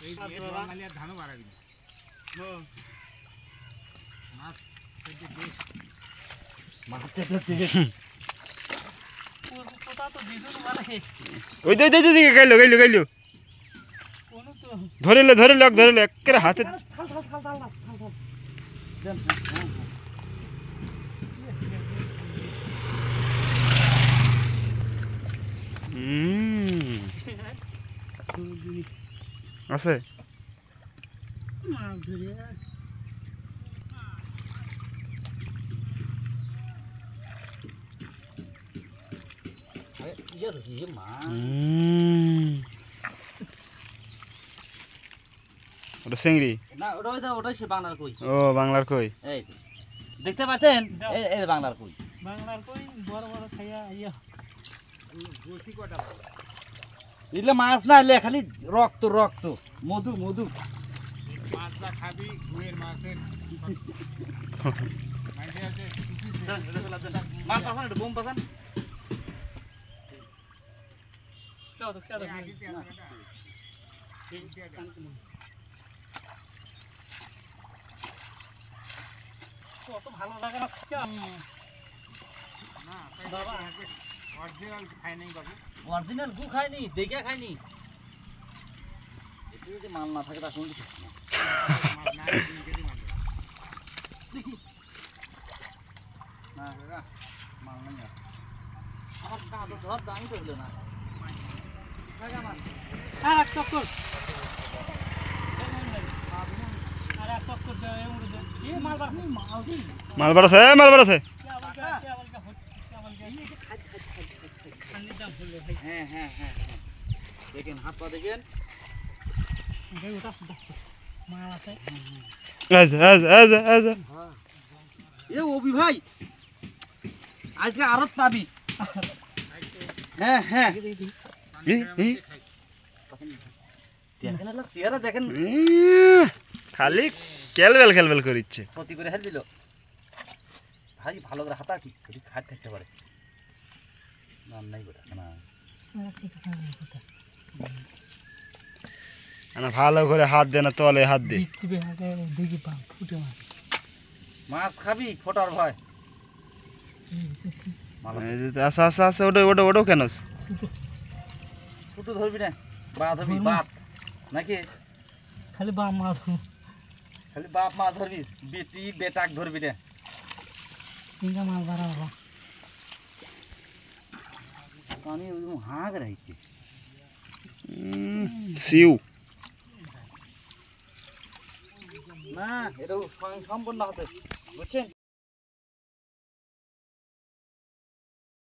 এই বাঙালিয়া ধানও বাড়াবি না মাছ থেকে দেশ মাছটা দেশ কোথা তো দিদুন মানে ওই দই দই দিকে গাইলো গাইলো গাইলো কোন তো ধরে লে একেবারে হাতে খাল দেন আছে মাছ ধরে আরে ইয়া তো এই মাছ ওটা চিংড়ি না ওটা সে বাংলার কই ও বাংলার কই এই দেখতে পাচ্ছেন এই বাংলার কই বড় বড় খাইয়া ইয়া বসি কটা এলে মাছ না এলে খালি রক্ত মধু মাছটা খাবি গুয়ের মাছের মাছ পাসান একটু বোম পাসান কত ভালো লাগে না অরিজিনাল খাই নাই বাবু অরিজিনাল গু খাইনি দেখে খাইনি একটু যদি মাল না থাকে তখন না কাকা মাল নাই আমার কাঁদো ধর দামি তো হলো না আর এক চক্কর আর এক চক্কর মাল বাড়াছে হ্যাঁ দেখেন হাত পা দেখেন এ ওবি ভাই আজকে আরত পাবি হ্যাঁ দেখেন চেহারা দেখেন খালি খেলবেল করিচ্ছে ক্ষতি করে হেল দিল ভাই ভালো করে হাতা কি খাট থাকতে পারে নাই না ভালো করে হাত দে না তলে হাত দে মাছ খাবি ফোটার ভয় আচ্ছা ওটা কেন ফুটো ধরবি না বা ধরবি বাপ নাকি খালি বাপ মাছ ধরবি বেটাক ধরবি না মাছ বাড়াবো পানি হাঁক রাখছে সিউ না এটা সম্পূর্ণ হাতে বুঝছেন